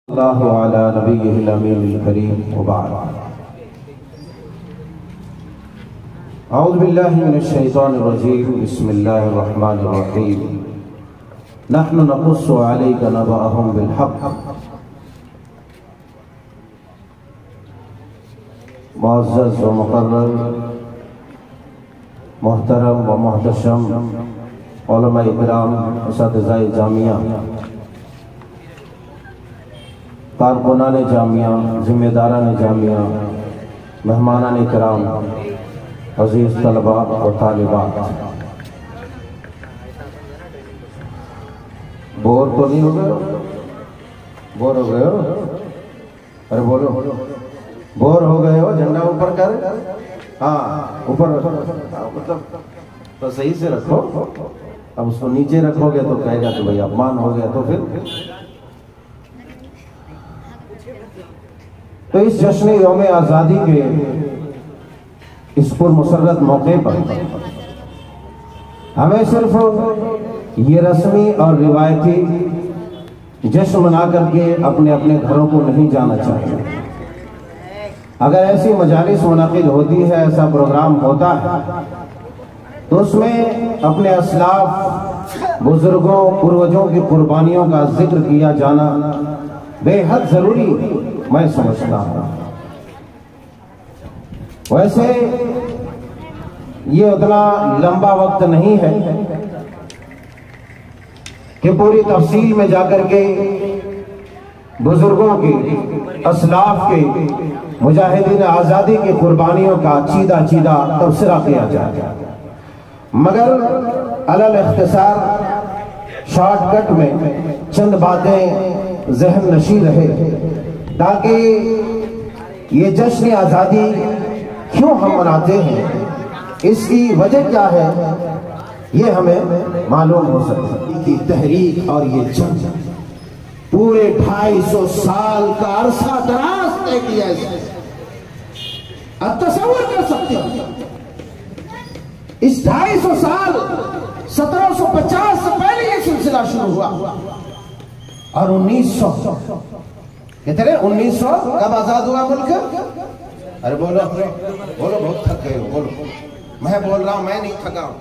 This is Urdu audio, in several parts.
اللہ علی نبیہ الامین الکریم وبعد اعوذ باللہ من الشیطان الرجیم بسم اللہ الرحمن الرحیم نحن نقص علیک نبأہم بالحق معزز و مقرر محترم و محتشم علماء اکرام اساتذہ جامعہ کارکنان جامعہ ذمہ داران جامعہ مہمانان کرام عزیز طلباء اور طالبات بور تو نہیں ہو گئے بور ہو گئے ہو ارے بولو بور ہو گئے ہو جھنڈا اوپر کر ہاں اوپر مطلب تو صحیح سے رکھو اب اس کو نیچے رکھو گے تو کہے گا کہ بھئی اپمان ہو گیا تو پھر تو اس جشن یوم آزادی کے اس پر مسرت موقع پر ہمیں صرف یہ رسمی اور روایتی جشن منا کر کے اپنے اپنے گھروں کو نہیں جانا چاہیے. اگر ایسی مجالس منعقد ہوتی ہے ایسا پروگرام ہوتا ہے تو اس میں اپنے اسلاف بزرگوں پروجوں کی قربانیوں کا ذکر کیا جانا بے حد ضروری میں سمجھتا ہوں. ویسے یہ اتنا لمبا وقت نہیں ہے کہ پوری تفصیل میں جا کر کے بزرگوں کے اسلاف کے مجاہدین آزادی کی قربانیوں کا چیدہ چیدہ تبصرہ کیا جائے, مگر علل اختصار شارٹ کٹ میں چند باتیں ذہن نشی رہے تاکہ یہ جشن آزادی کیوں ہم مناتے ہیں, اس کی وجہ کیا ہے, یہ ہمیں معلوم ہو سکے. کی تحریک اور یہ جنگ پورے 250 سال کا عرصہ دراز طے کیا ہے. اب تصور کر سکتے ہیں اس 250 سال 1750 سے پہلے یہ سلسلہ شروع ہوا اور 1900 کہتے ہیں 1900 کب آزاد ہوا ملک. ارے بولو بولو بہت تھک گئے ہو, بولو. میں بول رہا ہوں, میں نہیں تھکا ہوں.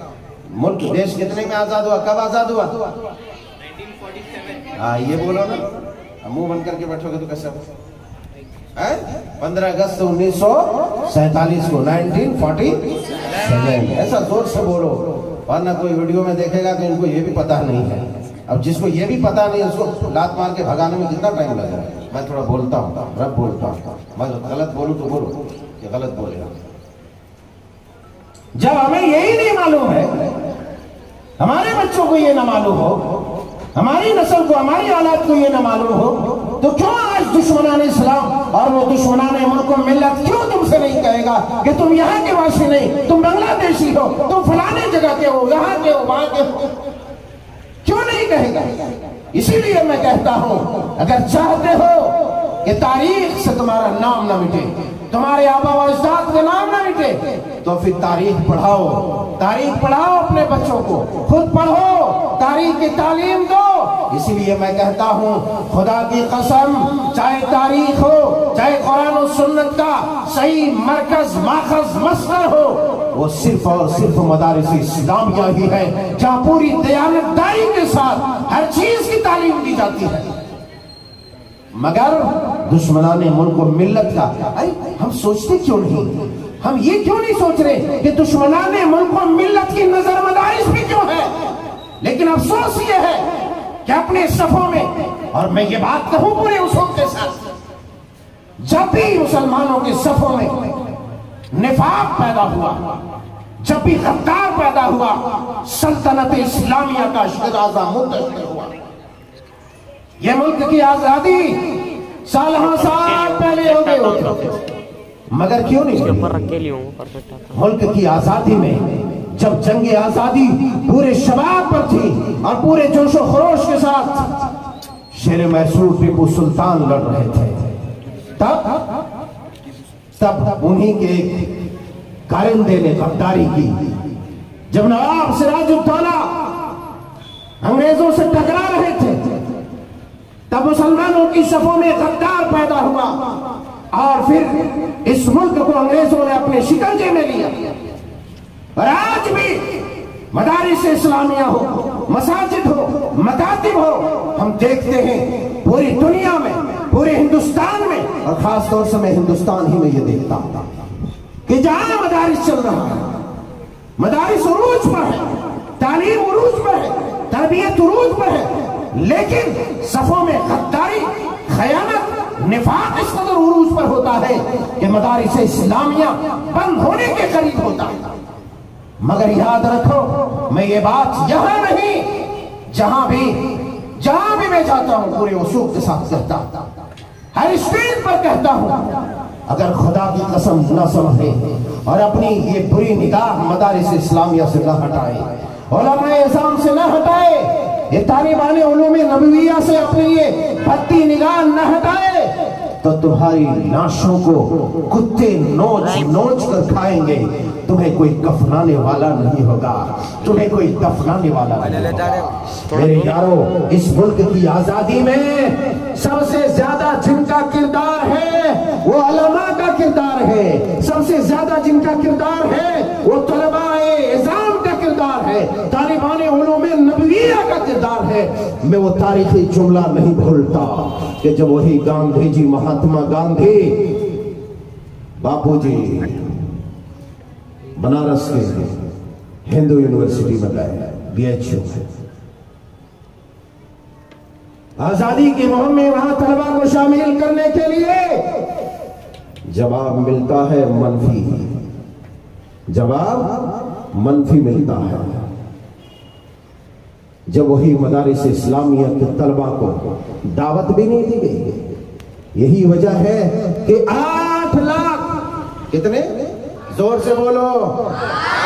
ملک دیش کتنے میں آزاد ہوا, کب آزاد ہوا؟ 1947. ہاں یہ بولو نا, منہ بند کر کے بیٹھو گے تو کیسے ہو. 15 اگست 1947 کو 1947. ایسا زور سے بولو ورنہ کوئی ویڈیو میں دیکھے گا کہ ان کو یہ بھی پتہ نہیں ہے. اب جس کو یہ بھی پتہ نہیں اس کو لات مار کے بھگانے میں کتنا ٹائم لگے گا. میں تھوڑا بولتا ہوں, رب بولتا ہوں, میں غلط بولوں تو بولو کہ غلط بولے گا. جب ہمیں یہی نہیں معلوم ہے, ہمارے بچوں کو یہ نہ معلوم ہو, ہماری نسل کو ہماری اولاد کو یہ نہ معلوم ہو, تو کیوں آج دشمنان اسلام اور وہ دشمنان ملک و ملت کیوں تم سے نہیں کہے گا کہ تم یہاں کے واسی نہیں, تم بنگلہ دیشی ہو, تم فلانے جگہ کے ہو, یہاں کے ہو, وہاں کے ہو, کیوں نہیں کہے گا؟ اسی لیے میں کہتا ہوں اگر چاہتے ہو کہ تاریخ سے تمہارا نام نہ مٹے, تمہارے آبا و اجداد کا نام نہ مٹے, تو پھر تاریخ پڑھاؤ. تاریخ پڑھاؤ اپنے بچوں کو, خود پڑھو, تاریخ کی تعلیم دو. اسی لیے میں کہتا ہوں خدا کی قسم, چاہے تاریخ ہو, چاہے قرآن و سنت کا صحیح مرکز ماخذ مصدر ہو, وہ صرف اور صرف مدارس اسلامیہ ہی ہے جہاں پوری دیانتداری کے ساتھ ہر چیز کی تعلیم دی جاتی ہے. مگر دشمنان ملک و ملت کا ہم سوچتے کیوں نہیں, ہم یہ کیوں نہیں سوچ رہے کہ دشمنان ملک و ملت کی نظر مدارس بھی کیوں ہے. لیکن افسوس یہ ہے کہ اپنے صفوں میں, اور میں یہ بات کہوں پورے اصول کے ساتھ, جب بھی مسلمانوں کے صفوں میں نفاق پیدا ہوا, جب بھی غدار پیدا ہوا, سلطنت اسلامیہ کا شیرازہ منتشر ہوا. یہ ملک کی آزادی سال ہاں سال پہلے ہو گئے ہوتے, مگر کیوں نہیں؟ ملک کی آزادی میں جب جنگ آزادی پورے شباب پر تھی اور پورے جوش و خروش کے ساتھ شیر محسود ٹیپو سلطان لڑ رہے تھے, تب انہی کے کارندے نے غداری کی. جب نواب سراج الدولہ انگریزوں سے ٹکرا رہے تھے تب مسلمانوں کی صفوں میں غدار پیدا ہوا اور پھر اس ملک کو انگریزوں نے اپنے شکنجے میں لیا. اور آج بھی مدارس اسلامیہ ہو، مساجد ہو، مکاتب ہو، ہم دیکھتے ہیں پوری دنیا میں، پورے ہندوستان میں، اور خاص طور سے میں ہندوستان ہی میں یہ دیکھتا ہوں کہ جہاں مدارس چل رہا ہے، مدارس عروج پر ہے، تعلیم عروج پر ہے، تربیت عروج پر ہے، لیکن صفوں میں غداری، خیانت، نفاق اس قدر عروج پر ہوتا ہے کہ مدارس اسلامیہ بند ہونے کے قریب ہوتا ہے. مگر یاد رکھو، میں یہ بات یہاں نہیں، جہاں بھی میں جاتا ہوں پورے وثوق کے ساتھ کہتا ہوں، ہر اسٹیج پر کہتا ہوں، اگر خدا کی قسم نہ سمجھے اور اپنی یہ بری نگاہ مدارس اسلامیہ سے نہ ہٹائے، علماء اعظام سے نہ ہٹائے، یہ طالبان علوم نبویہ سے اپنی یہ بھدی نگاہ نہ ہٹائے، تو تمہاری لاشوں کو کتے نوچ نوچ کر کھائیں گے. تمہیں کوئی کفنانے والا نہیں ہوگا، تمہیں کوئی دفنانے والا نہیں ہوگا. میرے یارو، اس ملک کی آزادی میں سب سے زیادہ جن کا کردار ہے وہ علماء کا کردار ہے، سب سے زیادہ جن کا کردار ہے وہ طلباء اعظام کا کردار ہے، طالبان علوم نبویہ کا کردار ہے. میں وہ تاریخی جملہ نہیں بھولتا کہ جب وہی گاندھی جی، مہاتما گاندھی، باپو جی بنارس کے ہندو یونیورسٹی میں گئے، BHU میں آزادی کی مہم میں وہاں طلبہ کو شامل کرنے کے لیے جواب ملتا ہے منفی، جواب منفی ملتا ہے. جب وہی مدارس اسلامیہ کے طلبہ کو دعوت بھی نہیں دی گئی. یہی وجہ ہے کہ 8 لاکھ، کتنے؟ زور سے بولو،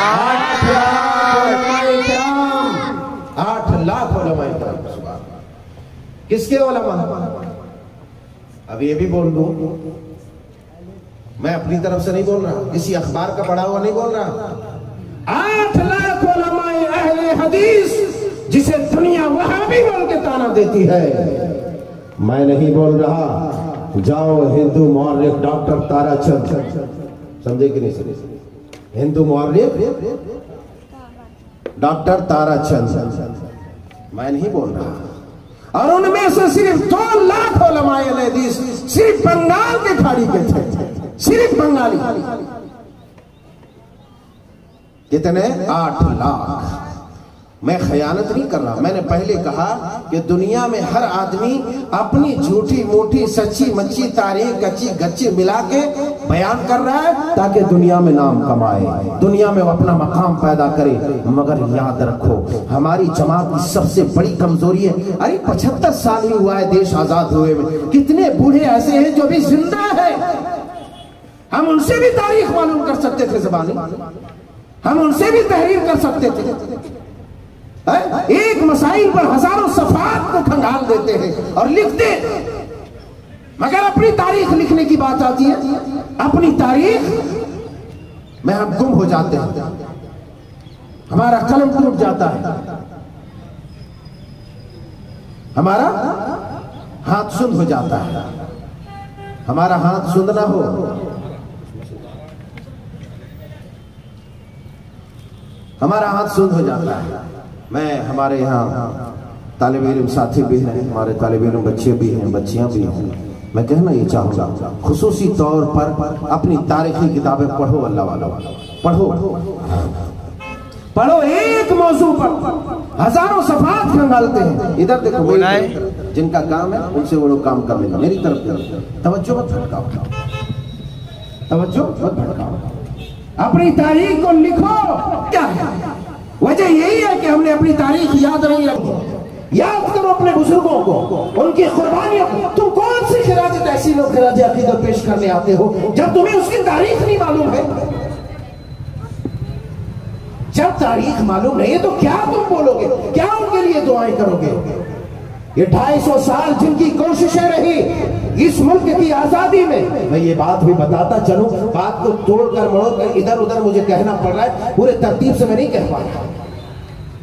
8 لاکھ علماء کرام، 8 لاکھ علماء کرام. کس کے علماء؟ اب یہ بھی بول دوں، میں اپنی طرف سے نہیں بول رہا، کسی اخبار کا پڑھا ہوا نہیں بول رہا. 8 لاکھ علماء اہل حدیث، جسے دنیا وہابی بول کے تانا دیتی ہے. میں نہیں بول رہا، جاؤ ہندو مورخ ڈاکٹر تارا چند، سمجھے کہ نہیں سمجھے، ہندو مورخ ڈاکٹر تارا چند، میں نہیں بول رہا. اور ان میں سے صرف 2 لاکھ علماء حدیث صرف بنگال کے کھاڑی کے تھے، صرف بنگالی. کتنے؟ 8 لاکھ. میں خیانت نہیں کر رہا، میں نے پہلے کہا کہ دنیا میں ہر آدمی اپنی جھوٹی موٹی سچی مچی تاریخ کچی گچی ملا کے بیان کر رہا ہے تاکہ دنیا میں نام کمائے، دنیا میں وہ اپنا مقام پیدا کرے. مگر یاد رکھو، ہماری جماعت کی سب سے بڑی کمزوری ہے، ارے 75 سال ہی ہوا ہے دیش آزاد ہوئے میں، کتنے بوڑھے ایسے ہیں جو بھی زندہ ہیں. ہم ان سے بھی تاریخ معلوم کر سکتے تھے، زبانی ہم ان سے بھی تحریر کر سکتے تھے. ایک مسائل پر ہزاروں صفحات کو کھنگال دیتے ہیں اور لکھتے ہیں، مگر اپنی تاریخ لکھنے کی بات آتی ہے، اپنی تاریخ میں ہم گم ہو جاتے ہیں، ہمارا قلم ٹوٹ جاتا ہے، ہمارا ہاتھ سند ہو جاتا ہے. ہمارا ہاتھ سند نہ ہو، ہمارا ہاتھ سند ہو جاتا ہے. میں ہمارے یہاں طالب علم ساتھی بھی ہیں، ہمارے طالب علم بچے بھی ہیں، بچیاں بھی ہیں. میں کہنا یہ چاہوں گا خصوصی طور پر اپنی تاریخی کتابیں پڑھو، اللہ والا پڑھو. ایک موضوع پر ہزاروں صفحات کھنگالتے ہیں. ادھر دیکھو، جن کا کام ہے ان سے وہ لوگ کام کر لیں گے. میری طرف توجہ مت بھٹکاؤ، توجہ مت بھٹکاؤ. اپنی تاریخ کو لکھو. کیا ہے وجہ؟ یہی ہے کہ ہم نے اپنی تاریخ یاد نہیں رکھی. یاد کرو اپنے بزرگوں کو، ان کی قربانیوں. تم کون سی خراج تحسین و خراج عقیدت پیش کرنے آتے ہو جب تمہیں اس کی تاریخ نہیں معلوم ہے؟ جب تاریخ معلوم نہیں ہے تو کیا تم بولو گے؟ کیا ان کے لیے دعائیں کرو گے؟ یہ 250 سال جن کی کوششیں رہی اس ملک کی آزادی میں یہ بات بھی بتاتا چلوں، بات کو توڑ کر مڑو کر ادھر ادھر مجھے کہنا پڑ رہا ہے، پورے ترتیب سے میں نہیں کہہ پایا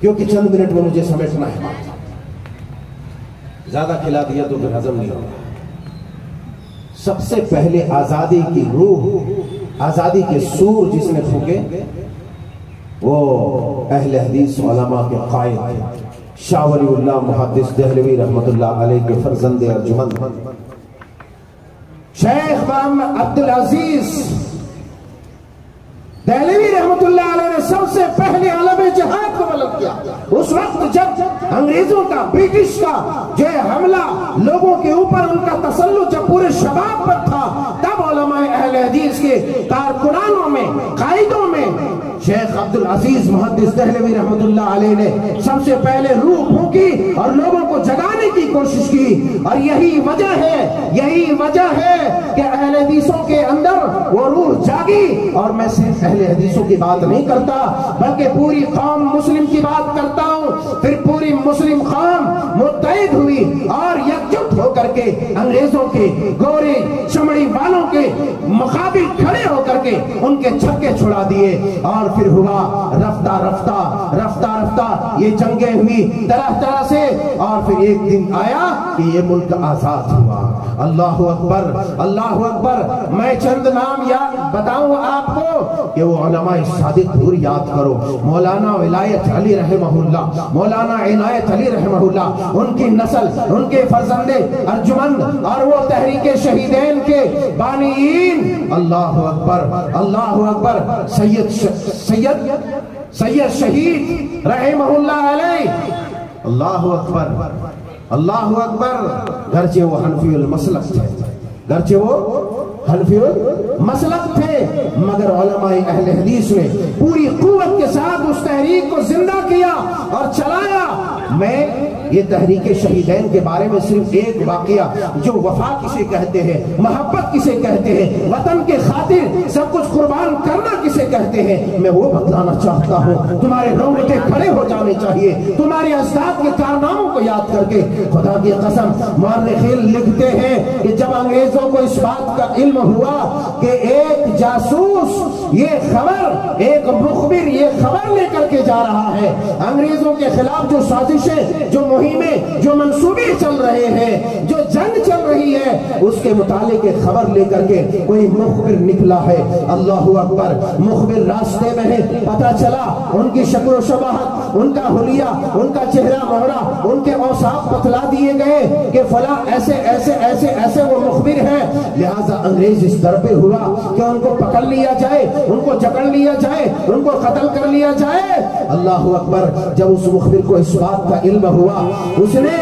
کیونکہ چند منٹ میں مجھے سمیٹنا ہے. زیادہ کھلا دیا تو پھر ہضم نہیں ہوگا۔ سب سے پہلے آزادی کی روح، آزادی کے سور جس نے پھونکے وہ اہل حدیث علماء کے قائد شاہ ولی اللہ محدث دہلوی رحمت اللہ علیہ کے فرزند ارجمند شیخ محمد عبدالعزیز دہلوی رحمت اللہ علیہ نے سب سے پہلے علم جہاد کو بلند کیا۔ اس وقت جب انگریزوں کا، برٹش کا جو حملہ لوگوں کے اوپر، ان کا تسلط جب پورے شباب پر تھا، تب علماء اہل حدیث کے کارکنانوں میں، قائدوں میں شیخ عبدالعزیز محدث دہلوی رحمت اللہ علیہ نے سب سے پہلے روح پھونکی اور لوگوں کو جگانے کی کوشش کی۔ اور یہی وجہ ہے کہ اہل حدیثوں کے اندر وہ روح جاگی۔ اور میں صرف اہل حدیثوں کی بات نہیں کرتا بلکہ پوری قوم مسلم کی بات کرتا ہوں۔ پھر پوری مسلم قوم متحد ہوئی اور یکجٹ ہو کر کے انگریزوں کے، گورے چمڑی والوں کے مقابل کھڑے ہو کر کے ان کے چھکے چھڑا دیے۔ اور پھر ہوا رفتہ رفتہ یہ جنگیں ہوئی طرح طرح سے، اور پھر ایک دن آیا کہ یہ ملک آزاد ہوا۔ اللہ اکبر، اللہ اکبر۔ میں چند نام بتاؤں آپ کو کہ وہ علماء صادق ضرور یاد کرو۔ مولانا ولایت علی رحمہ اللہ، مولانا عنایت علی رحمہ اللہ، ان کی نسل، ان کے فرزند ارجمند، اور وہ تحریک شہیدین کے بانیین۔ اللہ اکبر، اللہ اکبر۔ سید شہید رحمہ اللہ علیہ، اللہ اکبر، اللہ اکبر۔ گرچہ وہ حنفی المسلک تھے، مگر علماء اہل حدیث نے پوری قوت کے ساتھ اس تحریک کو زندہ کیا اور چلایا۔ میں یہ تحریک شہیدین کے بارے میں صرف ایک واقعہ، جو وفا کسے کہتے ہیں، محبت کسے کہتے ہیں، وطن کے خاطر سب کچھ قربان کرنا کسے کہتے ہیں، میں وہ بتلانا چاہتا ہوں۔ تمہارے رونگٹے کھڑے ہو جانے چاہیے تمہارے اجداد کے کارناموں کو یاد کر کے۔ خدا کی قسم، مورخین لکھتے ہیں کہ جب انگریزوں کو اس بات کا علم ہوا کہ ایک جاسوس یہ خبر، ایک مخبر یہ خبر لے کر کے جا رہا ہے، انگریزوں کے خلاف جو سازشیں، جو مہمیں، جو منصوبے چل رہے ہیں، جو جنگ چل رہی ہے، اس کے متعلق خبر لے کر کے کوئی مخبر نکلا ہے۔ اللہ اکبر۔ مخبر راستے میں ہے، پتہ چلا ان کی شکل و شباہت، ان کا حلیہ، ان کا چہرہ مہرہ، ان کے اوصاف بتلا دیے گئے کہ فلاں ایسے ایسے ایسے ایسے وہ مخبر ہیں۔ لہذا انگریز اس در پہ ہوا کہ ان کو پکڑ لیا جائے، ان کو جکڑ لیا جائے، ان کو قتل کر لیا جائے۔ اللہ اکبر۔ جب اس مخبر کو اس بات کا علم ہوا، اس نے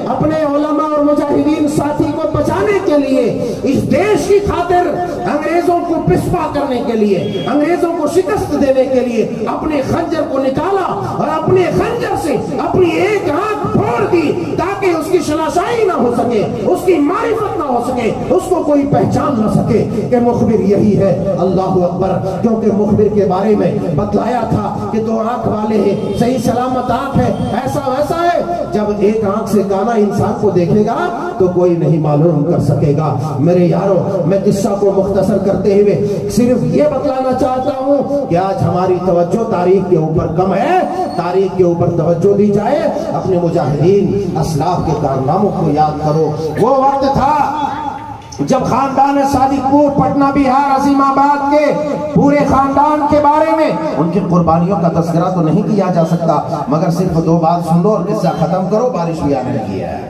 اپنے علماء اور مجاہدین ساتھی کو بچانے کے لیے، اس دیش کی خاطر، انگریزوں کو پسپا کرنے کے لیے، انگریزوں کو شکست دینے کے لیے اپنے خنجر کو نکالا اور اپنے خنجر سے اپنی ایک آنکھ پھوڑ دی تاکہ اس کی شناسائی نہ ہو سکے، اس کی معرفت نہ ہو سکے، اس کو کوئی پہچان نہ سکے کہ مخبر یہی ہے۔ اللہ اکبر۔ کیونکہ مخبر کے بارے میں بتلایا تھا کہ دو آنکھ والے ہیں، صحیح سلامت آنکھ ہے، ایسا ویسا ہے۔ جب ایک آنکھ سے کانا انسان کو دیکھے گا تو کوئی نہیں معلوم کر سکے گا۔ میرے یارو، میں قصہ کو مختصر کرتے ہوئے صرف یہ بتلانا چاہتا ہوں کہ آج ہماری توجہ تاریخ کے اوپر کم ہے، تاریخ کے اوپر توجہ دی جائے۔ اپنے مجاہدین اسلاف کے کارناموں کو یاد کرو۔ وہ وقت تھا جب خاندان صادق پور، پٹنہ بہار، عظیم آباد کے پورے خاندان کے بارے میں ان کی قربانیوں کا تذکرہ تو نہیں کیا جا سکتا، مگر صرف دو بات سن لو اور قصہ ختم کرو، بارش بھی آنے لگی ہے۔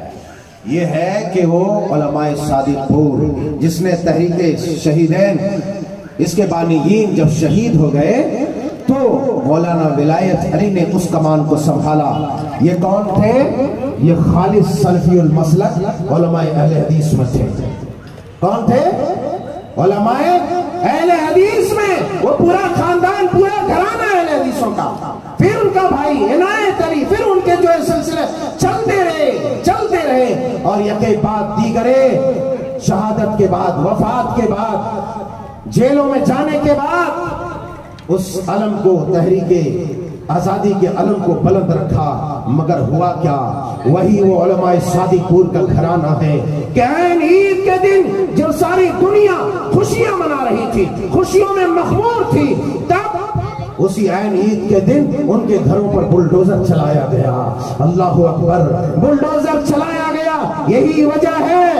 یہ ہے کہ وہ علماء صادق پور جس نے تحریک شہیدین، اس کے بانیین جب شہید ہو گئے تو مولانا ولایت علی نے اس کمان کو سنبھالا۔ یہ کون تھے؟ یہ خالص سلفی المسلک علماء اہل حدیث میں تھے۔ کون تھے؟ علماء اہل حدیث میں وہ پورا خاندان، پورا گھرانہ اہل حدیثوں کا، پھر ان کا بھائی عنایت علی، پھر ان کے جو سلسلے چلتے رہے اور یکے بعد دیگرے، شہادت کے بعد، وفات کے بعد، جیلوں میں جانے کے بعد اس علم کو، تحریک آزادی کے علم کو بلند رکھا۔ مگر ہوا کیا؟ وہی وہ علماء صادق پور کا گھرانہ ہے کہ عین عید کے دن جب ساری دنیا خوشیاں منا رہی تھی، خوشیوں میں مخمور تھی، تب اسی عین عید کے دن ان کے گھروں پر بلڈوزر چلایا گیا. اللہ اکبر، بلڈوزر چلایا گیا. یہی وجہ ہے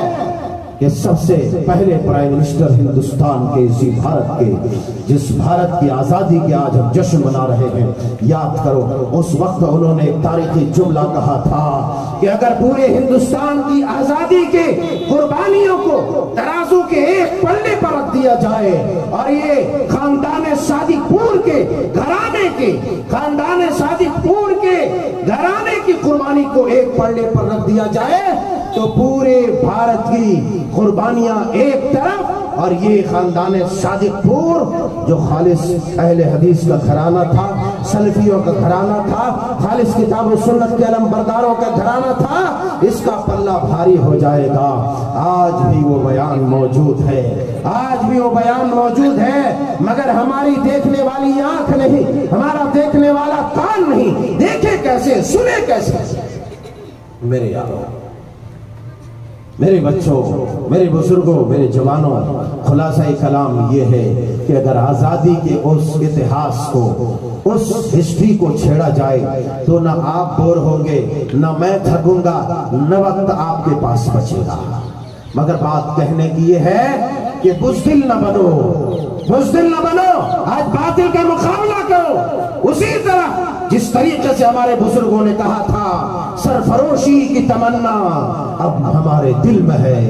کہ سب سے پہلے پرائم منسٹر ہندوستان کے اسی بھارت کے، جس بھارت کی آزادی کے آج ہم جشن منا رہے ہیں، یاد کرو اس وقت انہوں نے ایک تاریخی جملہ کہا تھا کہ اگر پورے ہندوستان کی آزادی کے قربانیوں کو ترازو کے ایک پلڑے پر رکھ دیا جائے اور یہ خاندان صادق پور کے گھرانے کے، خاندان صادق پور کے گھرانے کی قربانی کو ایک پلڑے پر رکھ دیا جائے تو پورے بھارت کی قربانیاں ایک طرف اور یہ خاندان صادق پور جو خالص اہل حدیث کا گھرانہ تھا، سلفیوں کا گھرانہ تھا، خالص کتاب و سنت کے علم برداروں کا گھرانہ تھا، اس کا پلہ بھاری ہو جائے گا. آج بھی وہ بیان موجود ہے، آج بھی وہ بیان موجود ہے، مگر ہماری دیکھنے والی آنکھ نہیں، ہمارا دیکھنے والا کان نہیں. دیکھے کیسے، سنے کیسے؟ میرے یاروں، میرے بچوں، میرے بزرگوں، میرے جوانوں، خلاصہ کلام یہ ہے کہ اگر آزادی کے اس اتہاس کو، اس ہسٹری کو چھیڑا جائے تو نہ آپ بور ہوں گے، نہ میں تھکوں گا، نہ وقت آپ کے پاس بچے گا. مگر بات کہنے کی یہ ہے کہ بزدل نہ بنو، بزدل نہ بنو، آج باطل کا مقابلہ کرو اسی طرح جس طریقے سے ہمارے بزرگوں نے کہا تھا سرفروشی کی تمنا اب ہمارے دل میں ہے،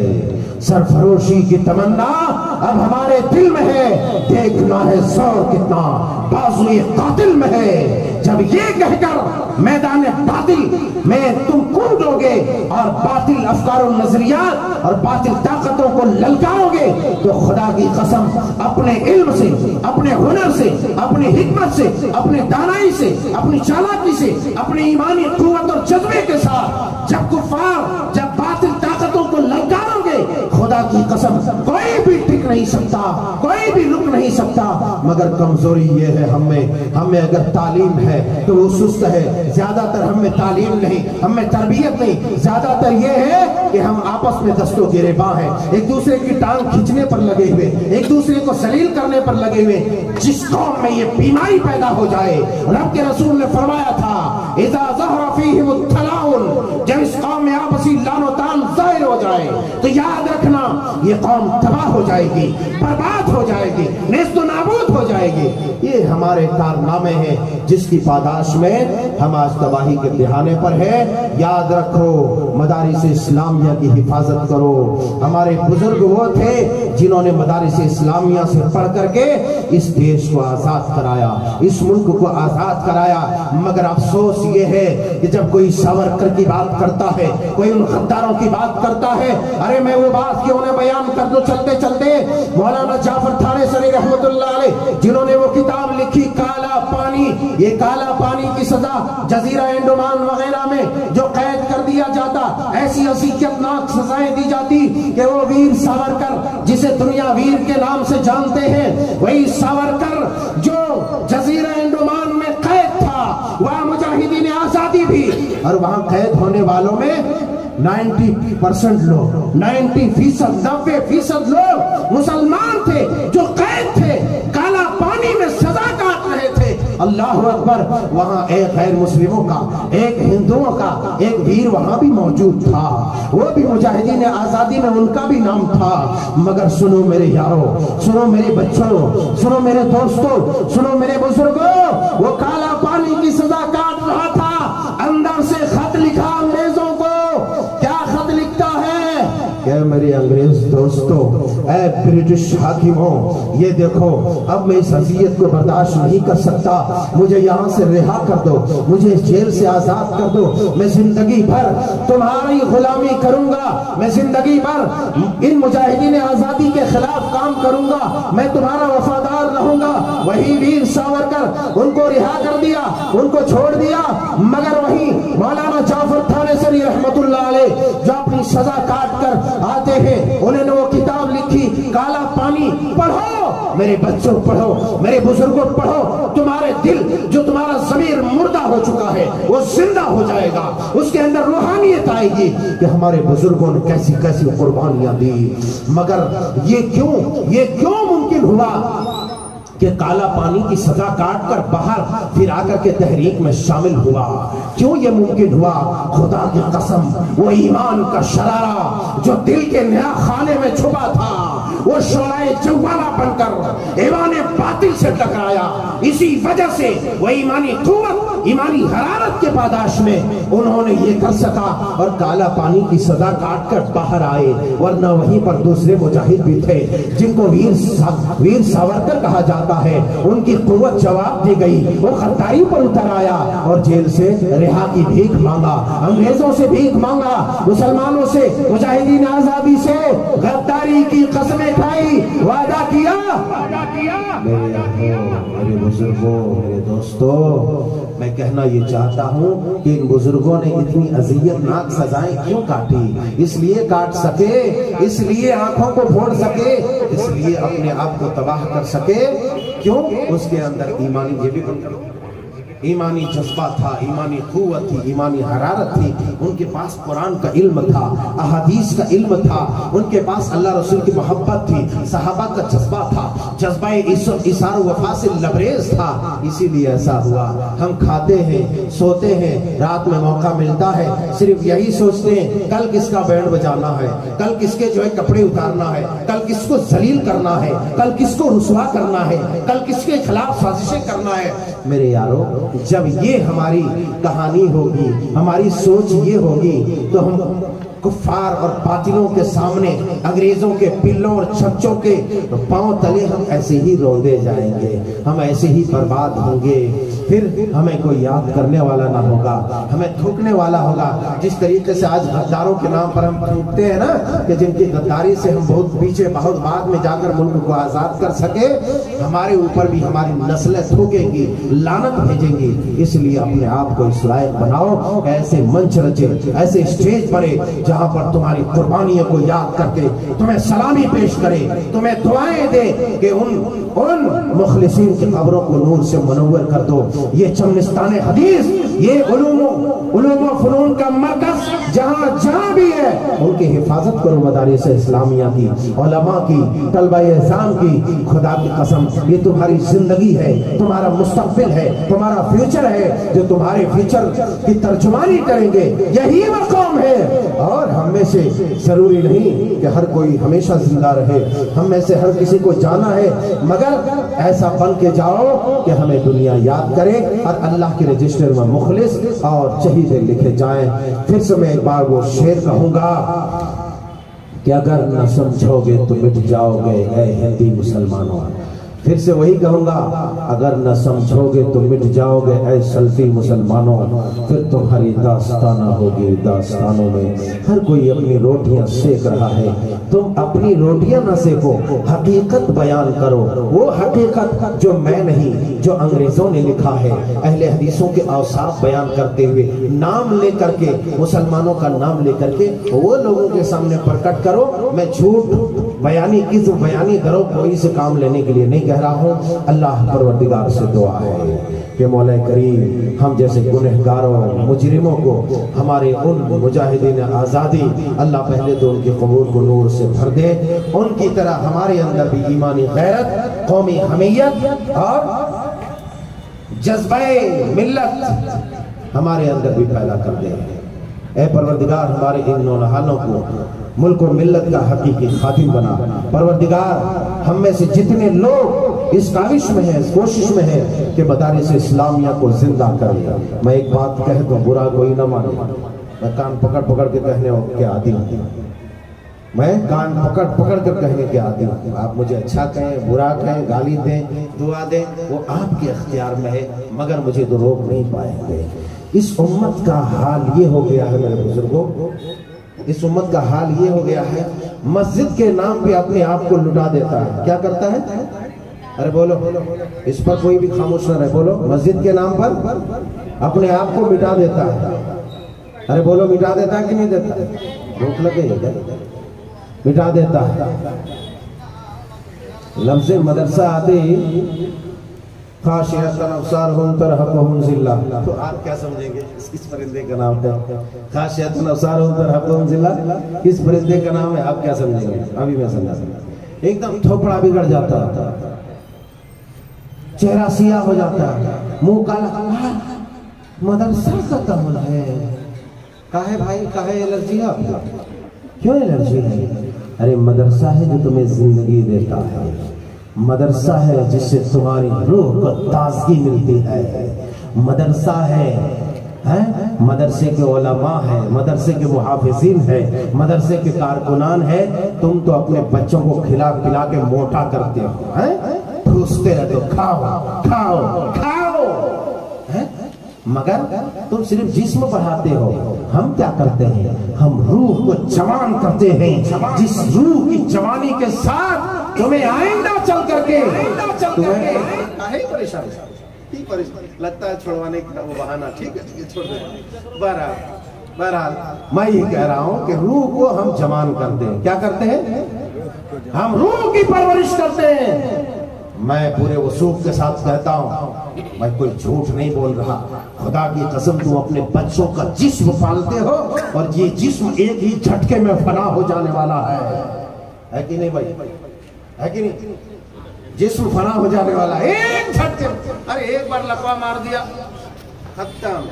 سرفروشی کی تمنا اب ہمارے دل میں ہے، دیکھنا ہے زور کتنا بازوئے قاتل میں ہے. جب یہ کہہ کر میدان باطل میں تم کودو گے اور باطل افکار و نظریات اور باطل طاقتوں کو للکارو گے تو خدا کی قسم اپنے علم سے، اپنے ہنر سے، اپنی حکمت سے، اپنے دانائی سے، اپنی چالاکی سے، اپنی ایمانی قوت اور جذبے کے ساتھ جب کفار، جب باطل طاقتوں کو للکارو گے، خدا کی قسم کوئی بھی ٹک نہیں سکتا، کوئی بھی رک نہیں سکتا. مگر کمزوری یہ ہے ہمیں اگر تعلیم ہے تو وہ سست ہے. زیادہ تر ہمیں تعلیم نہیں، ہمیں تربیت نہیں، زیادہ تر یہ ہے کہ ہم آپس میں دستوں گریباں ہیں، ایک دوسرے کی ٹانگ کھینچنے پر لگے ہوئے، ایک دوسرے کو ذلیل کرنے پر لگے ہوئے. جس قوم میں یہ بیماری پیدا ہو جائے، رب کے رسول نے فرمایا تھا اذا ظہر فیہم التلاؤن، جب اس قوم میں آپسی لعن و طعن ظاہر ہو جائے تو یاد رکھنا یہ قوم تباہ ہو جائے گی، برباد ہو جائے گی، نیست و نابود ہو جائے گی. یہ ہمارے کارنامے ہیں جس کی پاداش میں ہم آج تباہی کے دہانے پر ہیں. یاد رکھو، مدارس اسلامیہ کی حفاظت کرو. ہمارے بزرگ وہ تھے جنہوں نے مدارس اسلامیہ سے پڑھ کر کے اس دیش کو آزاد کرایا، اس ملک کو آزاد کرایا. مگر افسوس یہ ہے کہ جب کوئی ساورکر کی بات کرتا ہے، کوئی ان غداروں کی بات کرتا ہے، ارے میں وہ بات کیوں نہ بیان کر دوں چلتے چلتے. مولانا جعفر تھانے سری رحمت اللہ علیہ جنہوں نے وہ کتاب لکھی کالا پانی، یہ کالا پانی کی سزا جزیرہ انڈمان وغیرہ میں جو قید کر دیا جاتا، ایسی اذیتناک سزائیں دی جاتی کہ وہ ویر ساورکر جسے دنیا ویر کے نام سے جانتے ہیں، وہی ساورکر جو جزیرہ انڈمان میں قید تھا، وہاں مجاہدین آزادی بھی، اور وہاں قید ہونے والوں میں 90% لوگ، 90% لوگ مسلمان تھے جو قید تھے، کالا پانی میں سزا کاٹ رہے تھے. اللہ اکبر. وہاں ایک غیر مسلموں کا، ایک ہندوؤں کا ایک ویر وہاں بھی موجود تھا، وہ بھی مجاہدین آزادی میں ان کا بھی نام تھا. مگر سنو میرے یارو، سنو میرے بچوں، سنو میرے دوستوں، سنو میرے بزرگوں، وہ کالا پانی کی سزا کاٹ رہا تھا، اندر سے خط لکھا انگریزوں کو. کیا خط لکھتا ہے کہ میرے انگریز دوستوں، اے برٹش حاکموں، یہ دیکھو اب میں اس اذیت کو برداشت نہیں کر سکتا، مجھے یہاں سے رہا کر دو، مجھے جیل سے آزاد کر دو. میں زندگی بھر تمہاری غلامی کروں گا، میں زندگی بھر ان مجاہدین آزادی کے خلاف کام کروں گا، میں تمہارا وفادار رہوں گا. وہی ویر ساورکر ان کو رہا کر دیا، ان کو چھوڑ دیا. مگر وہی مولانا جعفر تھانے سری رحمت اللہ علیہ جو اپنی سزا کاٹ کر آتے ہیں، انہوں نے وہ کتاب لکھی کالا پانی. پڑھو میرے بچوں، پڑھو میرے بزرگوں، پڑھو. تمہارے دل جو تمہارا ضمیر مردہ ہو چکا ہے وہ زندہ ہو جائے گا، اس کے اندر روحانیت آئے گی کہ ہمارے بزرگوں نے کیسی کیسی قربانیاں دی. مگر یہ کیوں ممکن ہوا کہ کالا پانی کی سزا کاٹ کر باہر پھر آ کر کے تحریک میں شامل ہوا؟ کیوں یہ ممکن ہوا؟ خدا کی قسم وہ ایمان کا شرارہ جو دل کے نیا خانے میں چھپا تھا، وہ شعلہ جوالا بن کر ایمان باطل سے ٹکرایا۔ اسی وجہ سے وہ ایمانی قوت، ایمانی حرارت کے پاداش میں انہوں نے یہ کر سکا اور کالا پانی کی سزا کاٹ کر باہر آئے۔ ورنہ وہیں پر دوسرے مجاہد بھی تھے جن کو ویر ساورکر کہا جاتا ہے، ان کی قوت جواب دی گئی، وہ غداری پر اتر آیا اور جیل سے رہا کی بھیک مانگا، انگریزوں سے بھیک مانگا، مسلمانوں سے، مجاہدین آزادی سے غداری کی قسمیں کھائی، وعدہ کیا۔ میرے بزرگوں، میرے دوستوں، میں کہنا یہ چاہتا ہوں کہ ان بزرگوں نے اتنی اذیت ناک سزائیں کیوں کاٹی؟ اس لیے کاٹ سکے، اس لیے آنکھوں کو پھوڑ سکے، اس لیے اپنے آپ کو تباہ کر سکے۔ کیوں؟ اس کے اندر ایمانی، یہ بھی ایمانی جذبہ تھا، ایمانی قوت تھی، ایمانی حرارت تھی۔ ان کے پاس قرآن کا علم تھا، احادیث کا علم تھا، ان کے پاس اللہ رسول کی محبت تھی، صحابہ کا جذبہ تھا، جذبہ اثار وفا سے لبریز تھا۔ اسی لیے ایسا ہوا۔ ہم کھاتے ہیں، سوتے ہیں، رات میں موقع ملتا ہے صرف یہی سوچتے ہیں کل کس کا بینڈ بجانا ہے، کل کس کے جو ہے کپڑے اتارنا ہے، کل کس کو ذلیل کرنا ہے، کل کس کو رسوا کرنا ہے، کل کس کے خلاف سازشیں کرنا ہے۔ میرے یارو، جب یہ ہماری کہانی ہوگی، ہماری سوچ یہ ہوگی، تو ہم کفار اور باطلوں کے سامنے، انگریزوں کے پلوں اور چھچوں کے پاؤں تلے ہم ایسے ہی روندے جائیں گے، ہم ایسے ہی برباد ہوں گے۔ پھر ہمیں کوئی یاد کرنے والا نہ ہوگا، ہمیں تھوکنے والا ہوگا۔ جس طریقے سے آج غداروں کے نام پر ہم تھوکتے ہیں نا، کہ جن کی غداری سے ہم بہت پیچھے، بہت بعد میں جا کر ملک کو آزاد کر سکے، ہمارے اوپر بھی ہماری نسلیں تھوکیں گی، لعنت بھیجیں گی۔ اس لیے اپنے آپ کو اس لائق بناؤ، ایسے منچ رچے، ایسے اسٹیج بنے جہاں پر تمہاری قربانیوں کو یاد کر کے تمہیں سلامی پیش کرے، تمہیں دعائیں دے کہ ان مخلصین کی قبروں کو نور سے منور کر دو۔ یہ چمنستان حدیث، یہ علوم و فنون کا مرکز جہاں جہاں بھی ہے، ان کی حفاظت کرو، مدارس اسلامیہ کی، علماء کی، طلبہ اعظام کی۔ خدا کی قسم، یہ تمہاری زندگی ہے، تمہارا مستقبل ہے، تمہارا فیوچر ہے، جو تمہارے فیوچر کی ترجمانی کریں گے۔ یہی وہ قوم ہے۔ اور ہم میں سے ضروری نہیں کہ ہر کوئی ہمیشہ زندہ رہے، ہم میں سے ہر کسی کو جانا ہے، مگر ایسا بن کے جاؤ کہ ہمیں دنیا یاد کرے اور اللہ کے رجسٹر میں مخلص اور شہید لکھے جائیں۔ پھر سے میں ایک بار وہ شعر کہوں گا کہ اگر نہ سمجھو گے تو مٹ جاؤ گے اے ہندی مسلمانوں۔ پھر سے وہی کہوں گا، اگر نہ سمجھو گے تو مٹ جاؤ گے اے سلفی مسلمانوں۔ پھر تمہاری داستانہ ہوگی داستانوں میں۔ ہر کوئی اپنی روٹیاں سیک رہا ہے، تم اپنی روٹیاں نہ سیکو، حقیقت بیان کرو، وہ حقیقت جو میں نہیں، جو انگریزوں نے لکھا ہے۔ اہل حدیثوں کے اوصاف بیان کرتے ہوئے، نام لے کر کے، مسلمانوں کا نام لے کر کے وہ لوگوں کے سامنے پرکٹ کرو۔ میں جھوٹ بیانی، کذب بیانی، درو کوئی سے کام لینے کے لیے نہیں کہہ رہا ہوں۔ اللہ پروردگار سے دعا ہے کہ مولا کریم ہم جیسے گنہگاروں، مجرموں کو، ہمارے ان مجاہدین آزادی، اللہ پہلے تو ان کی قبور کو نور سے بھر دے، ان کی طرح ہمارے اندر بھی ایمانی غیرت، قومی حمیت اور جذبہ ملت ہمارے اندر بھی پیدا کر دے۔ اے پروردگار، ہمارے ان نونہالوں کو ملک و ملت کا حقیقی خادم بنا۔ پروردگار، ہم میں سے جتنے لوگ اس کاوش میں ہیں، اس کوشش میں ہیں کہ مدارس اسلامیہ کو زندہ کریں، میں ایک بات کہہ دوں، برا کوئی نہ مانے، میں کان پکڑ پکڑ کے کہنے کے عادی ہوں، میں کان پکڑ پکڑ کر کہنے کے عادی ہوں۔ آپ مجھے اچھا کہیں، برا کہیں، گالی دیں، دعا دیں، وہ آپ کے اختیار میں ہے، مگر مجھے تو روک نہیں پائیں گے۔ اس امت کا حال یہ ہو گیا ہے میرے بزرگوں، اس امت کا حال یہ ہو گیا ہے، مسجد کے نام پہ اپنے آپ کو لٹا دیتا ہے۔ کیا کرتا ہے؟ ارے بولو، اس پر کوئی بھی خاموش نہ رہے، بولو، مسجد کے نام پر اپنے آپ کو مٹا دیتا ہے۔ ارے بولو، مٹا دیتا ہے کہ نہیں دیتا؟ بھوک لگے گا، مٹا دیتا ہے۔ لفظ مدرسہ آتے ہی خاشعۃ ابصارہم ترہقہم ذلہ، تو آپ کیا سمجھیں گے کس پرندے کا نام ہے؟ خاشعۃ ابصارہم ترہقہم ذلہ کس پرندے کا نام ہے؟ آپ کیا سمجھیں گے؟ ابھی میں سمجھا، ایک دم تھوپڑا بگڑ جاتا ہے۔ چہرہ سیاہ ہو جاتا ہے، منہ کالا، مدرسہ ختم ہے. کاہے بھائی، کاہے الرجی ہے؟ کیوں الرجی ہے؟ ارے مدرسہ ہے جو تمہیں زندگی دیتا ہے، مدرسہ ہے جس سے تمہاری روح کو تازگی ملتی ہے، مدرسہ ہے، مدرسے کے علماء ہیں، مدرسے کے محافظین ہیں، مدرسے کے کارکنان ہیں. تم تو اپنے بچوں کو کھلا پلا کے موٹا کرتے ہو، ٹھوستے رہتے ہو، کھاؤ کھاؤ کھاؤ، مگر تم صرف جسم بڑھاتے ہو. ہم کیا کرتے ہیں؟ ہم روح کو جوان کرتے ہیں، جس روح کی جوانی کے ساتھ تمہیں آئندہ چل کر کے پریشان لگتا ہے چھوڑوانے کا وہ بہانہ. ٹھیک ہے چھوڑ دیں. بہرحال میں یہ کہہ رہا ہوں کہ روح کو ہم جوان کرتے ہیں. کیا کرتے ہیں؟ ہم روح کی پرورش کرتے ہیں. میں پورے وثوق کے ساتھ کہتا ہوں، میں کوئی جھوٹ نہیں بول رہا، خدا کی قسم تم اپنے بچوں کا جسم پالتے ہو اور یہ جسم ایک ہی جھٹکے میں فنا ہو جانے والا ہے کہ نہیں بھائی؟ ہے کہ نہیں؟ جسم فنا ہو جانے والا ہے ایک جھٹکے. ارے ایک بار لقوہ مار دیا ختم،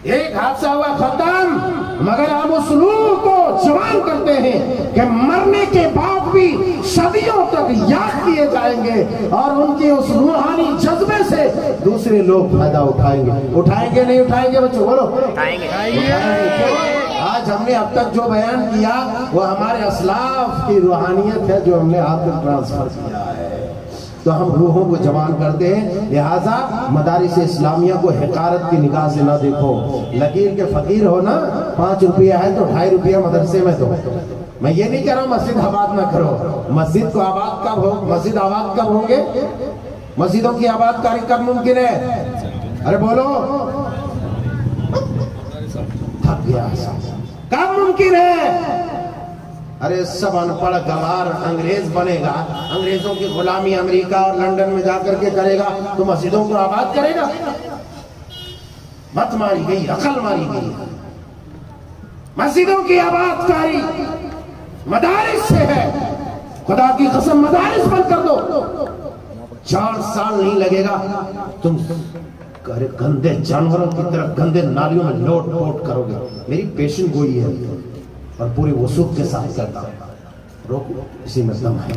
ایک حادثہ ہوا ختم. مگر ہم اس روح کو جوان کرتے ہیں کہ مرنے کے بعد بھی صدیوں تک یاد کیے جائیں گے اور ان کے اس روحانی جذبے سے دوسرے لوگ فائدہ اٹھائیں گے. اٹھائیں گے نہیں اٹھائیں گے بچوں؟ بولو اٹھائیں گے. آج ہم نے اب تک جو بیان کیا وہ ہمارے اسلاف کی روحانیت ہے جو ہم نے آپ تک ٹرانسفر کیا ہے. تو ہم روحوں کو جوان کرتے ہیں. لہٰذا مدارس اسلامیہ کو حقارت کی نگاہ سے نہ دیکھو. لکیر کے فقیر ہو نا، 5 روپیہ ہے تو 2.5 روپیہ مدرسے میں دو. میں یہ نہیں کہہ رہا ہوں مسجد آباد نہ کرو. مسجد کو آباد کب ہو؟ مسجد آباد کب ہوں گے؟ مسجدوں کی آباد کاری کب ممکن ہے؟ ارے بولو، تھک گیا. کب ممکن ہے؟ ارے سب ان پڑھ گوار انگریز بنے گا، انگریزوں کی غلامی امریکہ اور لنڈن میں جا کر کے کرے گا تو مسجدوں کو آباد کرے گا؟ مت ماری گئی، عقل ماری گئی. مسجدوں کی آباد کاری مدارس سے ہے. خدا کی قسم مدارس بند کر دو، 4 سال نہیں لگے گا تم گندے جانوروں کی طرح گندے نالیوں میں لوٹ پوٹ کرو گے. میری پیشن گوئی ہے اور پوری وثوق کے ساتھ کرتا ہوں. روکو، اسی میں دم ہے.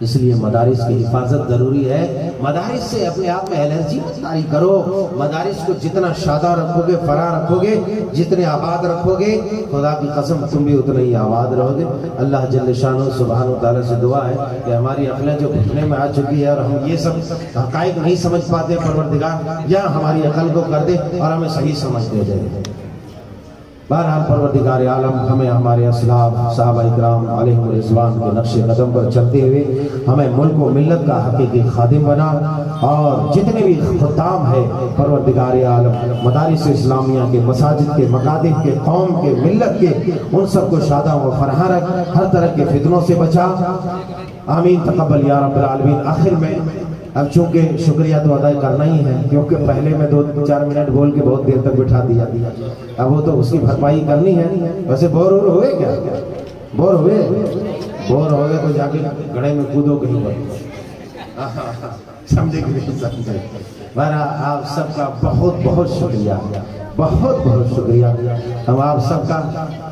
اس لیے مدارس کی حفاظت ضروری ہے. مدارس سے اپنے آپ میں الرجی طاری کرو. مدارس کو جتنا شادہ رکھو گے، فرا رکھو گے، جتنے آباد رکھو گے، خدا کی قسم تم بھی اتنے ہی آباد رہو گے. اللہ جل شانہ سبحانہ وتعالی سے دعا ہے کہ ہماری عقلیں جو گھٹنے میں آ چکی ہے اور ہم یہ سب حقائق نہیں سمجھ پاتے، پروردگار یا ہماری عقل کو کر دے اور ہمیں صحیح سمجھ دے جائے. بہرحال پروردگار عالم ہمیں ہمارے اسلاف صحابہ اکرام علیہم الرضوان کے نقش قدم پر چلتے ہوئے ہمیں ملک و ملت کا حقیقی خادم بنا، اور جتنے بھی خدام ہیں پروردگار عالم مدارس اسلامیہ کے، مساجد کے، مکاتب کے، قوم کے، ملت کے، ان سب کو شادہ و فرحاں رکھ، ہر طرح کے فتنوں سے بچا. آمین تقبل یا رب العالمین. آخر میں اب چونکہ شکریہ تو ادا کرنا ہی ہے، کیونکہ پہلے میں 2-4 منٹ بول کے بہت دیر تک بٹھا دیا، اب وہ تو اس کی بھرپائی کرنی ہے. ویسے بور ہوئے کیا؟ بور ہوئے تو جا کے گڑھے میں کودو کہیں پر، سمجھے کہ نہیں سمجھے. بہرحال آپ سب کا بہت بہت شکریہ، بہت بہت شکریہ. ہم آپ سب کا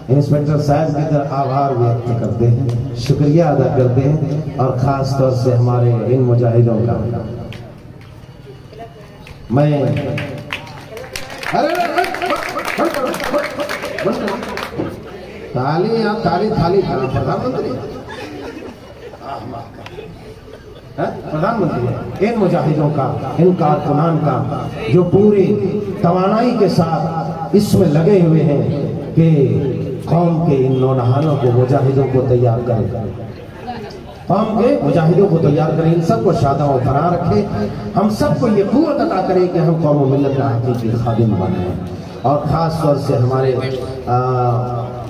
انسپیکٹر صاحب کی طرح آبھار ویکت کرتے ہیں، شکریہ ادا کرتے ہیں، اور خاص طور سے ہمارے ان مجاہدوں کا. میں تھالی پردھان منتری ان مجاہدوں کا، ان کارکنان کا جو پوری توانائی کے ساتھ اس میں لگے ہوئے ہیں کہ قوم کے ان نونہانوں کو، مجاہدوں کو تیار کرے، قوم کے مجاہدوں کو تیار کرے، ان سب کو شادہ و فرا رکھے. ہم سب کو یہ قوت عطا کرے کہ ہم قوم و ملت کا حقیقی خادم بنیں. اور خاص طور سے ہمارے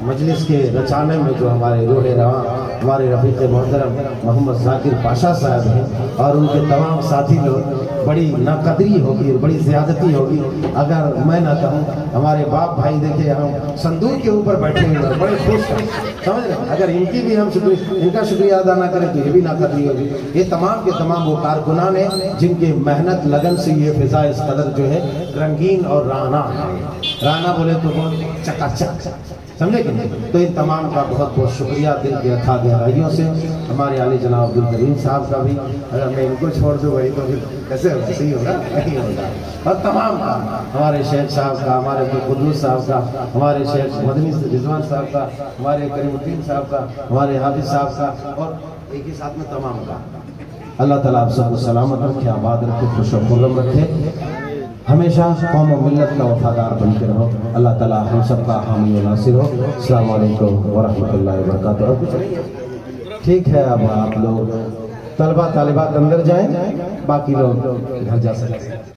مجلس کے رچانے میں جو ہمارے روح رواں ہمارے رفیق محترم محمد ذاکر پاشا صاحب ہیں اور ان کے تمام ساتھی لوگ بڑی ناقدری ہوگی، بڑی زیادتی ہوگی اگر میں نہ کہوں۔ ہمارے باپ بھائی دیکھے ہم صندوق کے اوپر بیٹھے ہوئے بڑے خوش ہیں، سمجھ رہے ہیں؟ اگر ان کی بھی ہم ان کا شکریہ ادا نہ کریں تو یہ بھی ناقدری ہوگی۔ یہ تمام کے تمام وہ کارکنان ہیں جن کے محنت لگن سے یہ فضا اس قدر جو ہے رنگین اور رانا ہے۔ رانا بولے تو بہت چکا چک، سمجھے کہ نہیں؟ تو ان تمام کا بہت بہت شکریہ دل کے اتھا گہرائیوں سے۔ ہمارے عالی جناب عبدالکریم صاحب کا بھی، اگر میں ان کو چھوڑ دوں وہی تو پھر کیسے ہوگا؟ صحیح ہوگا نہیں ہوگا۔ اور تمام کا ہمارے شیخ صاحب کا، ہمارے عبدالقدوس صاحب کا، ہمارے شیخ مدنی رضوان صاحب کا، ہمارے کریم الدین صاحب کا، ہمارے حافظ صاحب کا، اور ایک ہی ساتھ میں تمام کا۔ اللہ تعالیٰ آپ سب کو سلامت رکھے، آباد رکھے، خوش و خرم رکھے، ہمیشہ قوم و ملت کا وفادار بن کے رہو۔ اللہ تعالیٰ ہم سب کا حامی و ناصر ہو۔ السلام علیکم ورحمۃ اللہ وبرکاتہ۔ ٹھیک ہے، اب آپ لوگ طلبہ طالبات اندر جائیں، باقی لوگ گھر جا سکتے ہیں۔